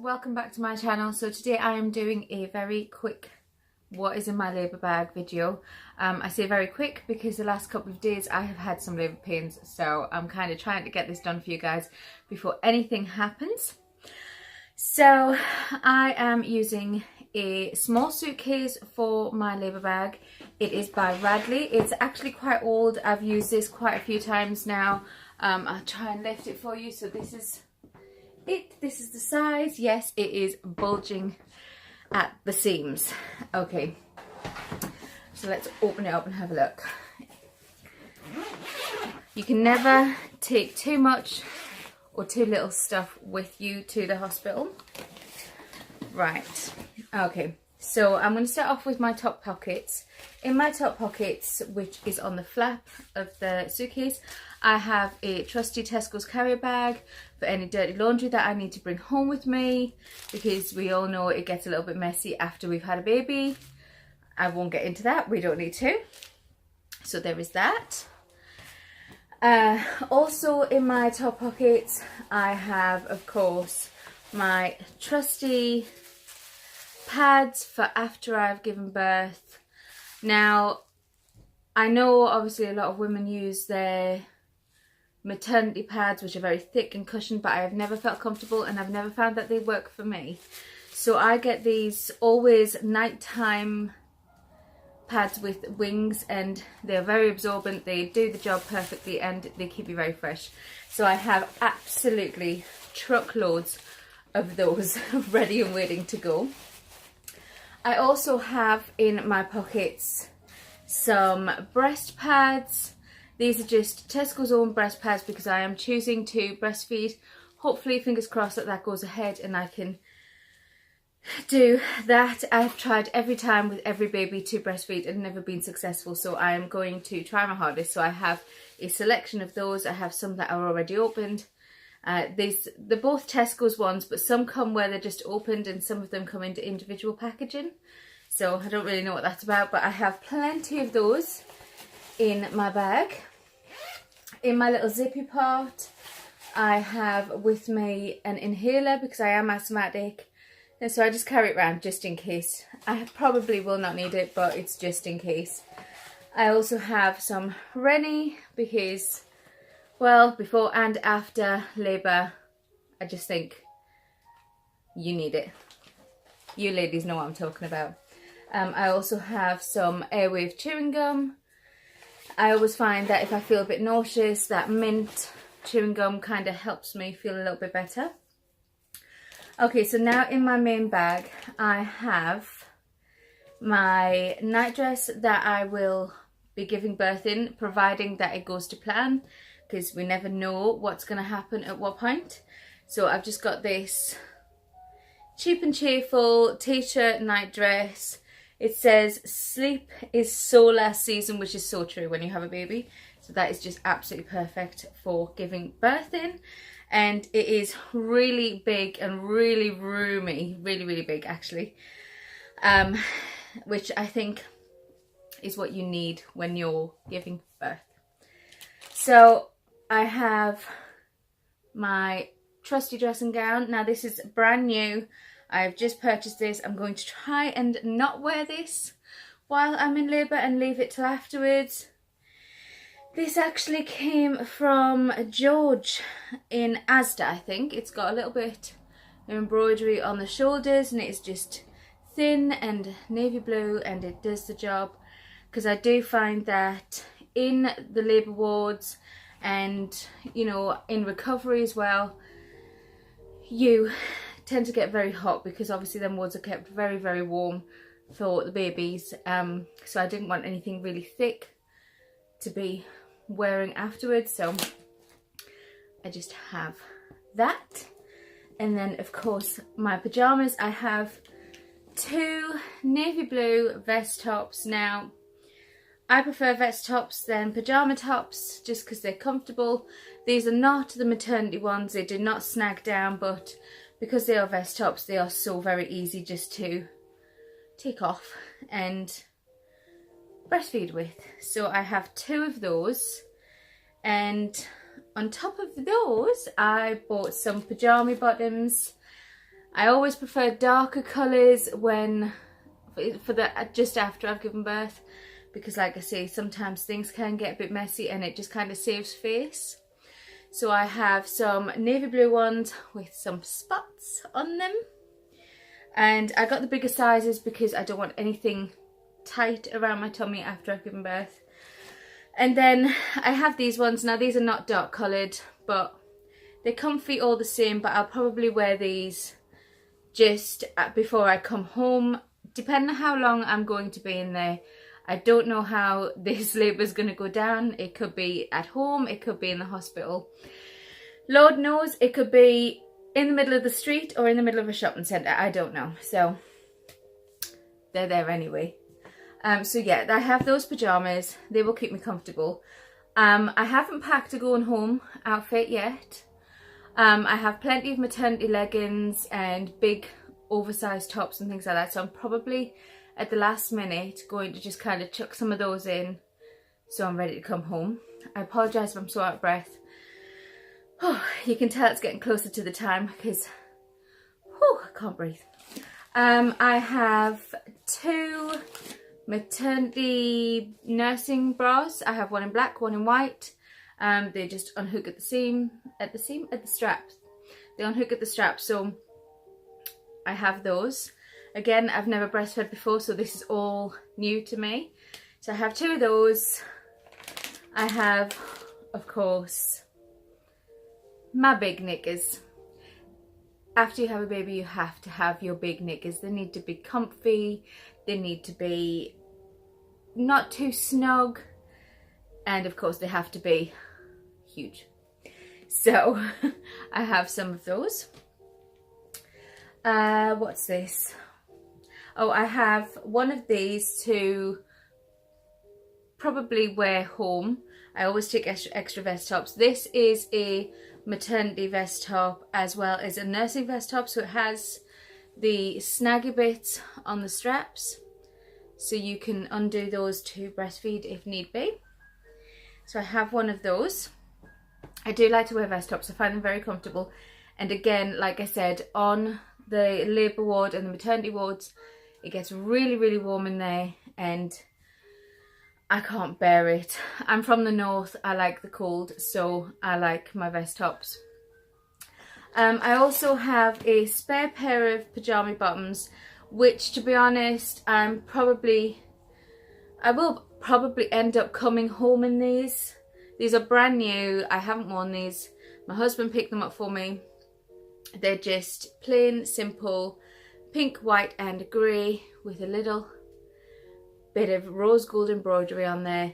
welcome back to my channel. So today I am doing a very quick what is in my labour bag video. I say very quick because the last couple of days I have had some labour pains, so I'm kind of trying to get this done for you guys before anything happens. So I am using a small suitcase for my labour bag. It is by Radley. It's actually quite old. I've used this quite a few times now. I'll try and lift it for you. So this is it. This is the size. Yes, it is bulging at the seams. Okay, so let's open it up and have a look. You can never take too much or too little stuff with you to the hospital. Right, okay, so I'm going to start off with my top pockets. In my top pockets, which is on the flap of the suitcase, I have a trusty Tesco's carrier bag for any dirty laundry that I need to bring home with me, because we all know it gets a little bit messy after we've had a baby. I won't get into that, we don't need to. So there is that. Also in my top pockets, I have, of course, my trusty pads for after I've given birth. Now, I know obviously a lot of women use their maternity pads, which are very thick and cushioned, but I have never felt comfortable and I've never found that they work for me. So I get these always nighttime pads with wings, and they're very absorbent, they do the job perfectly, and they keep you very fresh. So I have absolutely truckloads of those ready and waiting to go. I also have in my pockets some breast pads. These are just Tesco's own breast pads because I am choosing to breastfeed. Hopefully, fingers crossed, that goes ahead and I can do that. I've tried every time with every baby to breastfeed and never been successful, so I am going to try my hardest. So I have a selection of those. I have some that are already opened. They're both Tesco's ones, but some come where they're just opened and some of them come into individual packaging. So I don't really know what that's about, but I have plenty of those in my bag. In my little zippy part, I have with me an inhaler because I am asthmatic. And so I just carry it around just in case. I probably will not need it, but it's just in case. I also have some Rennie because, well, before and after labour, I just think you need it. You ladies know what I'm talking about. I also have some Airwave chewing gum. I always find that if I feel a bit nauseous, that mint chewing gum kind of helps me feel a little bit better. Okay, so now in my main bag, I have my night dress that I will be giving birth in, providing that it goes to plan, because we never know what's going to happen at what point. So I've just got this cheap and cheerful t-shirt night dress. It says sleep is so last season, which is so true when you have a baby. So that is just absolutely perfect for giving birth in. And it is really big and really roomy, really big actually, which I think is what you need when you're giving birth. So I have my trusty dressing gown. Now this is brand new. I've just purchased this. I'm going to try and not wear this while I'm in labour and leave it till afterwards. This actually came from George in Asda, I think. It's got a little bit of embroidery on the shoulders and it's just thin and navy blue, and it does the job. Because I do find that in the labour wards and, you know, in recovery as well, you tend to get very hot because obviously them wards are kept very warm for the babies. So I didn't want anything really thick to be wearing afterwards, so I just have that. And then of course my pyjamas. I have two navy blue vest tops. Now I prefer vest tops than pyjama tops just because they're comfortable. These are not the maternity ones, they do not snag down, but because they are vest tops, they are so very easy just to take off and breastfeed with. So I have two of those, and on top of those I bought some pajama bottoms. I always prefer darker colours when for the just after I've given birth, because like I say, sometimes things can get a bit messy and it just kind of saves face. So I have some navy blue ones with some spots on them, and I got the bigger sizes because I don't want anything tight around my tummy after I've given birth. And then I have these ones. Now these are not dark coloured, but they're comfy all the same, but I'll probably wear these just before I come home, depending on how long I'm going to be in there. I don't know how this labour is going to go down. It could be at home, it could be in the hospital. Lord knows, it could be in the middle of the street or in the middle of a shopping centre. I don't know. So they're there anyway. So yeah, I have those pyjamas. They will keep me comfortable. I haven't packed a going home outfit yet. I have plenty of maternity leggings and big oversized tops and things like that. So I'm probably at the last minute going to just kind of chuck some of those in so I'm ready to come home. I apologise if I'm so out of breath. Oh, you can tell it's getting closer to the time because I can't breathe. I have 2 maternity nursing bras. I have one in black, one in white. They just unhook at the straps. They unhook at the straps, so I have those. Again, I've never breastfed before, so this is all new to me. So I have 2 of those. I have, of course, my big knickers. After you have a baby, you have to have your big knickers. They need to be comfy. They need to be not too snug. And of course, they have to be huge. So I have some of those. What's this? Oh, I have one of these to probably wear home. I always take extra vest tops. This is a maternity vest top as well as a nursing vest top. So it has the snaggy bits on the straps. So you can undo those to breastfeed if need be. So I have one of those. I do like to wear vest tops. I find them very comfortable. And again, like I said, on the labour ward and the maternity wards, it gets really, really warm in there and I can't bear it. I'm from the north. I like the cold, so I like my vest tops. I also have a spare pair of pyjama bottoms, which, to be honest, I will probably end up coming home in these. These are brand new. I haven't worn these. My husband picked them up for me. They're just plain, simple, pink, white and grey with a little bit of rose gold embroidery on there.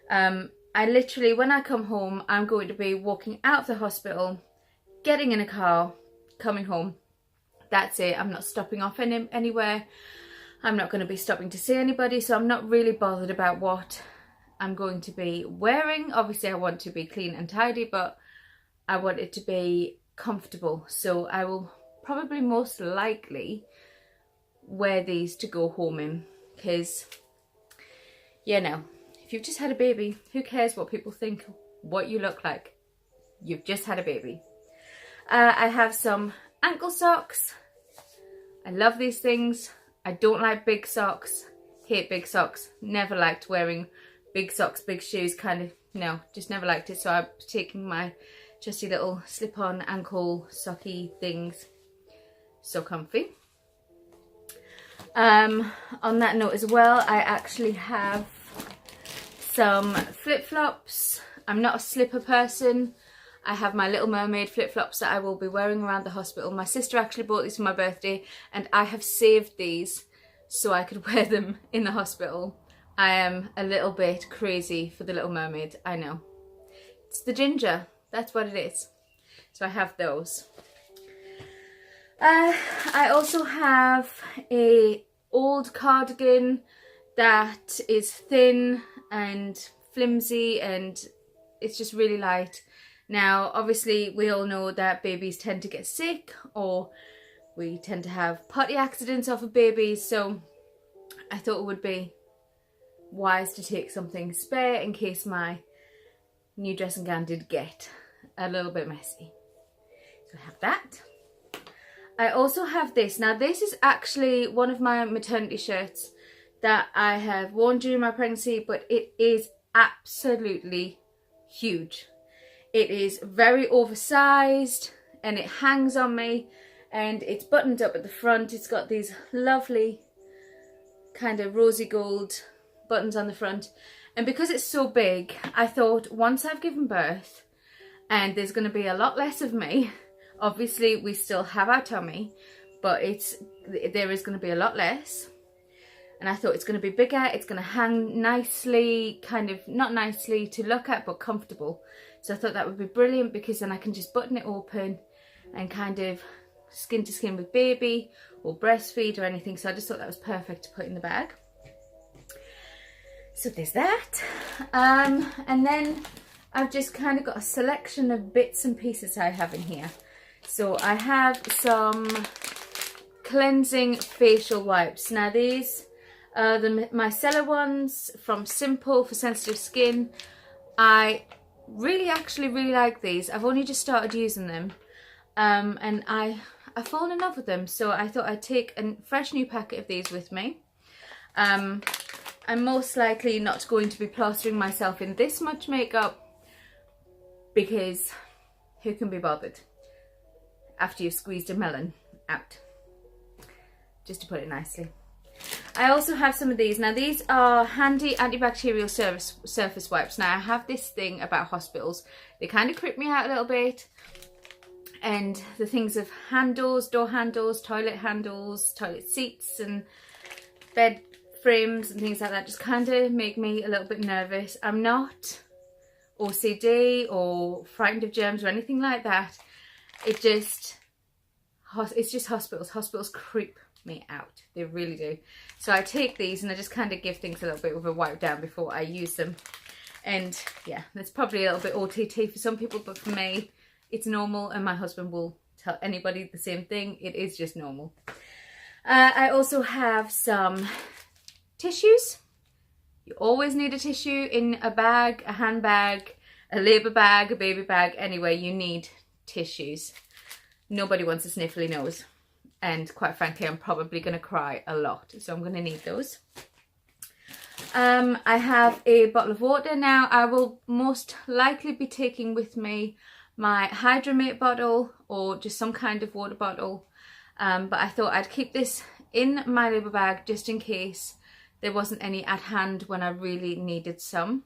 I literally, when I come home, I'm going to be walking out of the hospital, getting in a car, coming home. That's it. I'm not stopping off anywhere. I'm not going to be stopping to see anybody, so I'm not really bothered about what I'm going to be wearing. Obviously, I want to be clean and tidy, but I want it to be comfortable. So I will probably most likely wear these to go home in, because, you know, if you've just had a baby, who cares what people think, what you look like? You've just had a baby. I have some ankle socks. I love these things. I don't like big socks. Hate big socks. Never liked wearing big socks, big shoes, kind of, no, just never liked it. So I'm taking my trusty little slip-on ankle socky things. So comfy. On that note as well, I actually have some flip-flops. I'm not a slipper person. I have my Little Mermaid flip-flops that I will be wearing around the hospital. My sister actually bought these for my birthday and I have saved these so I could wear them in the hospital. I am a little bit crazy for the Little Mermaid, I know. It's the ginger, that's what it is. So I have those. I also have a old cardigan that is thin and flimsy and it's just really light. Now, obviously, we all know that babies tend to get sick or we tend to have potty accidents off of babies, so I thought it would be wise to take something spare in case my new dressing gown did get a little bit messy. So I have that. I also have this. Now this is actually one of my maternity shirts that I have worn during my pregnancy, but it is absolutely huge. It is very oversized and it hangs on me, and it's buttoned up at the front. It's got these lovely kind of rosy gold buttons on the front, and because it's so big, I thought once I've given birth and there's going to be a lot less of me, obviously we still have our tummy, but there is going to be a lot less, and I thought it's going to be bigger, it's going to hang nicely, kind of not nicely to look at but comfortable. So I thought that would be brilliant, because then I can just button it open and kind of skin to skin with baby or breastfeed or anything. So I just thought that was perfect to put in the bag. So there's that. And then I've just kind of got a selection of bits and pieces I have in here. So I have some cleansing facial wipes. Now these are the micellar ones from Simple for sensitive skin. I actually really like these. I've only just started using them, and I've fallen in love with them, so I thought I'd take a fresh new packet of these with me. I'm most likely not going to be plastering myself in this much makeup, because who can be bothered after you've squeezed a melon out, just to put it nicely. I also have some of these. Now these are handy antibacterial surface wipes. Now I have this thing about hospitals. They kind of creep me out a little bit. And the things of handles, door handles, toilet seats and bed frames and things like that just kind of make me a little bit nervous. I'm not OCD or frightened of germs or anything like that. It's just hospitals. Hospitals creep me out. They really do. So I take these and I just kind of give things a little bit of a wipe down before I use them. And yeah, that's probably a little bit OTT for some people, but for me it's normal, and my husband will tell anybody the same thing. It is just normal. I also have some tissues. You always need a tissue in a bag, a handbag, a labour bag, a baby bag. Anyway, you need tissues. Nobody wants a sniffly nose. And quite frankly, I'm probably going to cry a lot, so I'm going to need those. I have a bottle of water. Now I will most likely be taking with me my Hydramate bottle or just some kind of water bottle, but I thought I'd keep this in my labour bag just in case there wasn't any at hand when I really needed some.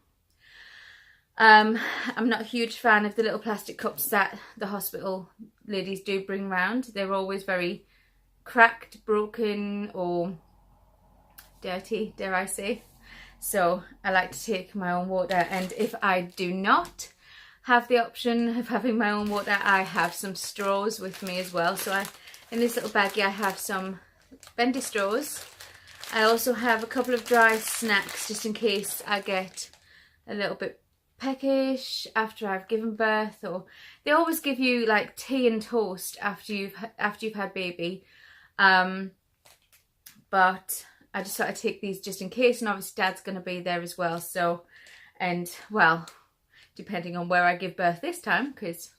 I'm not a huge fan of the little plastic cups that the hospital ladies do bring round. They're always very cracked, broken or dirty, dare I say. So I like to take my own water, and if I do not have the option of having my own water, I have some straws with me as well. So in this little baggie I have some bendy straws. I also have a couple of dry snacks just in case I get a little bit peckish after I've given birth, or they always give you like tea and toast after you've had baby. But I just thought I'd take these just in case, and obviously Dad's going to be there as well. So, and well, depending on where I give birth this time, because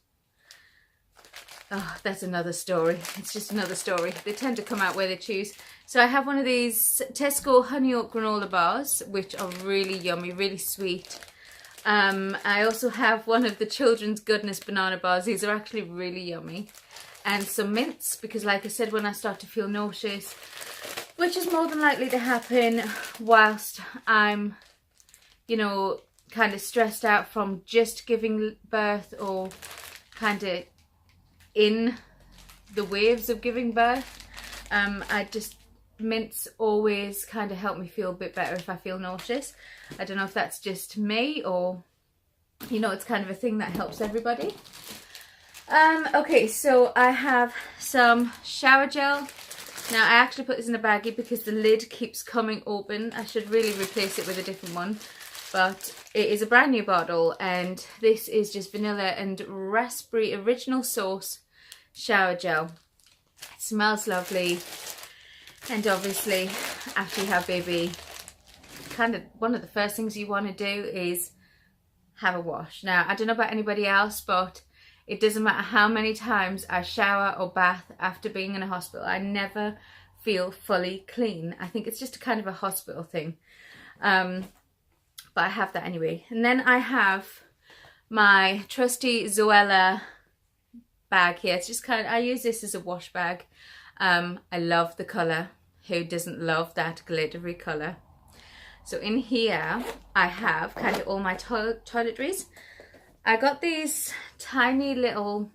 oh, that's another story. It's just another story. They tend to come out where they choose. So I have one of these Tesco honey oat granola bars, which are really yummy, really sweet. I also have one of the Children's Goodness banana bars. These are actually really yummy. And some mints, because like I said, when I start to feel nauseous, which is more than likely to happen whilst I'm, you know, kind of stressed out from just giving birth or kind of in the waves of giving birth, mints always kind of help me feel a bit better if I feel nauseous. I don't know if that's just me or, you know, it's kind of a thing that helps everybody. Okay, so I have some shower gel. Now I actually put this in a baggie because the lid keeps coming open. I should really replace it with a different one, but it is a brand new bottle, and this is just vanilla and raspberry original source shower gel. It smells lovely, and obviously after you have baby, kind of one of the first things you want to do is have a wash. Now I don't know about anybody else, but It doesn't matter how many times I shower or bath after being in a hospital, I never feel fully clean. I think it's just a kind of a hospital thing. But I have that anyway. And then I have my trusty Zoella bag here. It's just kind of, I use this as a wash bag. I love the colour. Who doesn't love that glittery colour? So in here I have kind of all my toiletries. I got these tiny little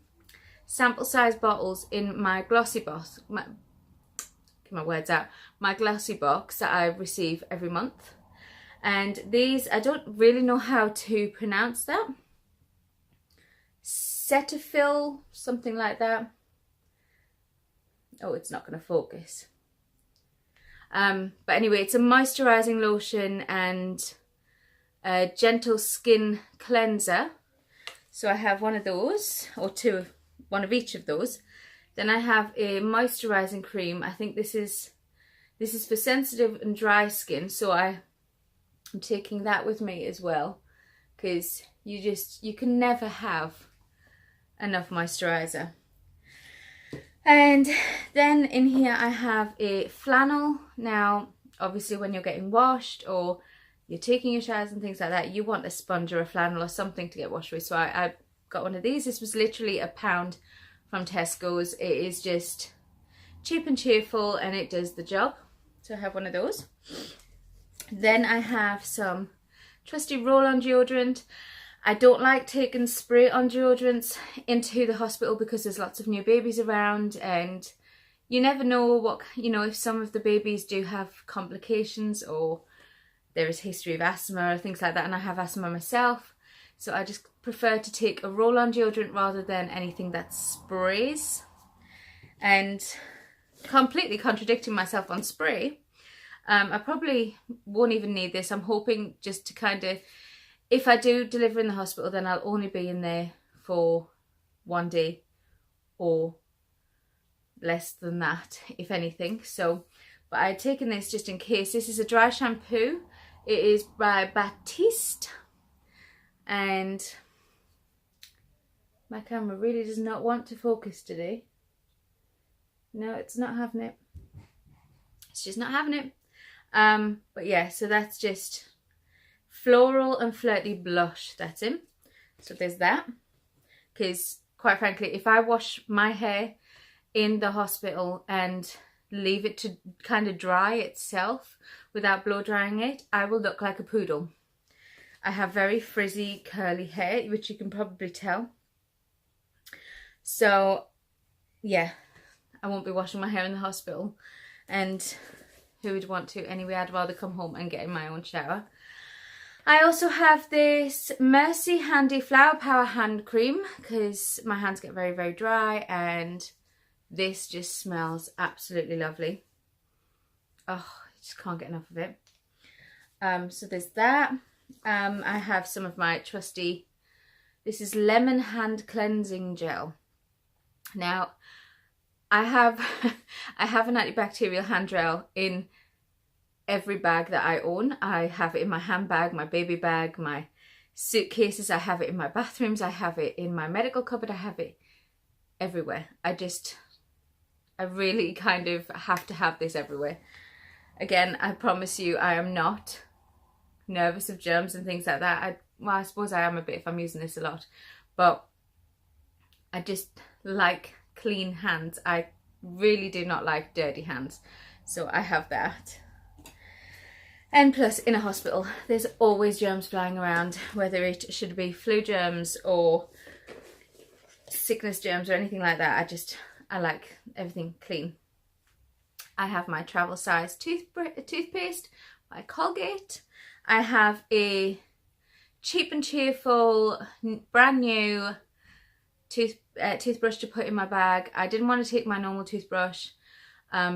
sample size bottles in my glossy box. Get my words out. My glossy box that I receive every month. And these, I don't really know how to pronounce that. Cetaphil, something like that. Oh, it's not going to focus. But anyway, it's a moisturising lotion and a gentle skin cleanser. So I have one of those, or one of each of those. Then I have a moisturising cream. I think this is for sensitive and dry skin. So I'm taking that with me as well, because you can never have enough moisturiser. And then in here I have a flannel. Now obviously when you're getting washed or you're taking your showers and things like that, you want a sponge or a flannel or something to get washed with. So I got one of these. This was literally £1 from Tesco's. It is just cheap and cheerful and it does the job. So I have one of those. Then I have some trusty roll-on deodorant. I don't like taking spray-on deodorants into the hospital because there's lots of new babies around and you never know what, if some of the babies do have complications or there is history of asthma or things like that, and I have asthma myself. So I just prefer to take a roll-on deodorant rather than anything that sprays. And completely contradicting myself on spray, I probably won't even need this. I'm hoping just to kind of, if I do deliver in the hospital, then I'll only be in there for 1 day or less than that, if anything. So, but I'd taken this just in case. This is a dry shampoo. It is by Batiste. And my camera really does not want to focus today. No, it's not having it. It's just not having it. But yeah, so that's just floral and flirty blush, that's in. So there's that. Because quite frankly, if I wash my hair in the hospital and leave it to kind of dry itself without blow drying it, I will look like a poodle. I have very frizzy curly hair, which you can probably tell. So yeah, I won't be washing my hair in the hospital, and who would want to anyway? I'd rather come home and get in my own shower. I also have this Mercy Handy Flower Power hand cream because my hands get very, very dry, and this just smells absolutely lovely. Oh, I just can't get enough of it. So there's that. I have some of my trusty, this is lemon hand cleansing gel. Now, I have an antibacterial hand gel in every bag that I own. I have it in my handbag, my baby bag, my suitcases. I have it in my bathrooms. I have it in my medical cupboard. I have it everywhere. I really kind of have to have this everywhere. Again, I promise you, I am not nervous of germs and things like that. Well, I suppose I am a bit if I'm using this a lot, but I just like clean hands. I really do not like dirty hands, so I have that. And plus, in a hospital, there's always germs flying around, whether it should be flu germs or sickness germs or anything like that. I like everything clean. I have my travel size toothpaste by Colgate. I have a cheap and cheerful, brand new toothbrush to put in my bag. I didn't want to take my normal toothbrush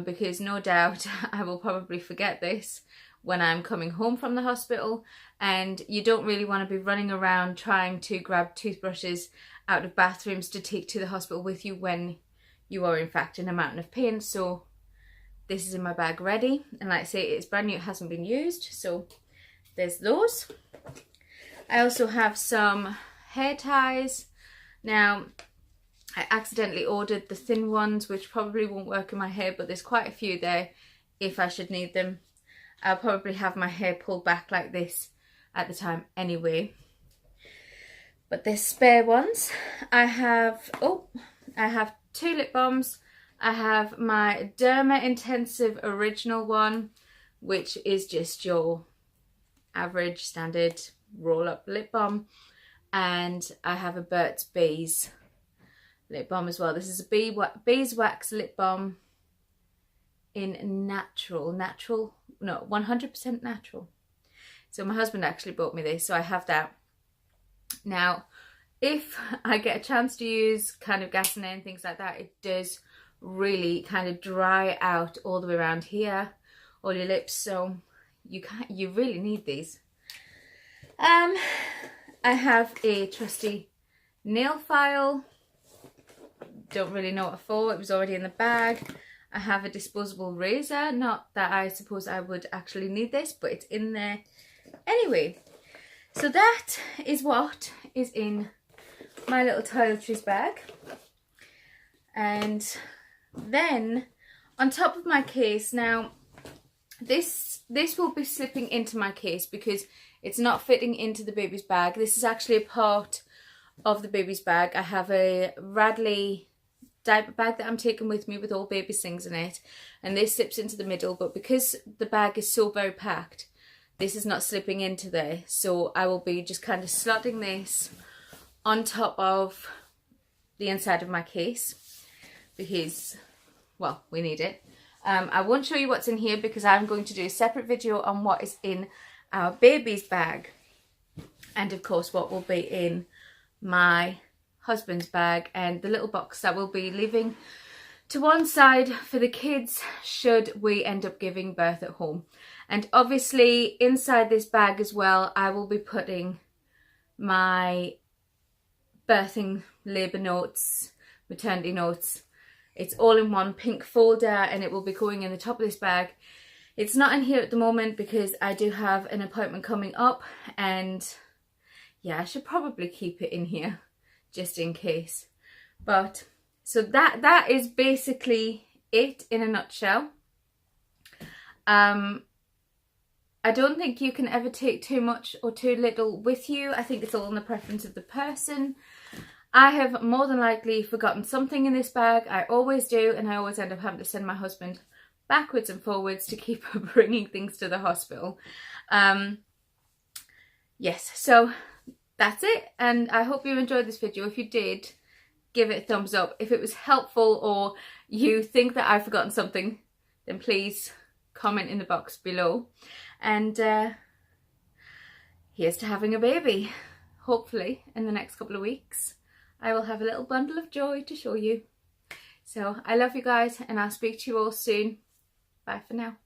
because no doubt I will probably forget this when I'm coming home from the hospital, and you don't really want to be running around trying to grab toothbrushes out of bathrooms to take to the hospital with you when you are in fact in a mountain of pain. So this is in my bag ready, and like I say, it's brand new, it hasn't been used, so there's those. I also have some hair ties. Now, I accidentally ordered the thin ones, which probably won't work in my hair, but there's quite a few there if I should need them. I'll probably have my hair pulled back like this at the time anyway. But there's spare ones. I have 2 lip balms. I have my Derma Intensive Original one, which is just your average standard roll-up lip balm. And I have a Burt's Bees lip balm as well. This is a beeswax lip balm in 100% natural. So my husband actually bought me this, so I have that. Now, if I get a chance to use kind of gas and things like that, it does really kind of dry out all the way around here, all your lips, so you really need these. I have a trusty nail file. Don't really know what for, it was already in the bag. I have a disposable razor, not that I suppose I would actually need this, but it's in there anyway. So that is what is in my little toiletries bag. And then on top of my case, now this will be slipping into my case because it's not fitting into the baby's bag. This is actually a part of the baby's bag. I have a Radley diaper bag that I'm taking with me with all baby's things in it, and this slips into the middle, but because the bag is so very packed, this is not slipping into there, so I will be just kind of slotting this on top of the inside of my case because, well, we need it. I won't show you what's in here because I'm going to do a separate video on what is in our baby's bag, and of course what will be in my husband's bag, and the little box that we'll be leaving to one side for the kids should we end up giving birth at home. And obviously inside this bag as well, I will be putting my birthing labour notes, maternity notes. It's all in one pink folder and it will be going in the top of this bag. It's not in here at the moment because I do have an appointment coming up, and yeah, I should probably keep it in here just in case. But so that is basically it in a nutshell. I don't think you can ever take too much or too little with you. I think it's all in the preference of the person. I have more than likely forgotten something in this bag. I always do, and I always end up having to send my husband backwards and forwards to keep bringing things to the hospital. Yes, so that's it, and I hope you enjoyed this video. If you did, give it a thumbs up. If it was helpful or you think that I've forgotten something, then please comment in the box below. And here's to having a baby. Hopefully in the next couple of weeks I will have a little bundle of joy to show you. So I love you guys, and I'll speak to you all soon. Bye for now.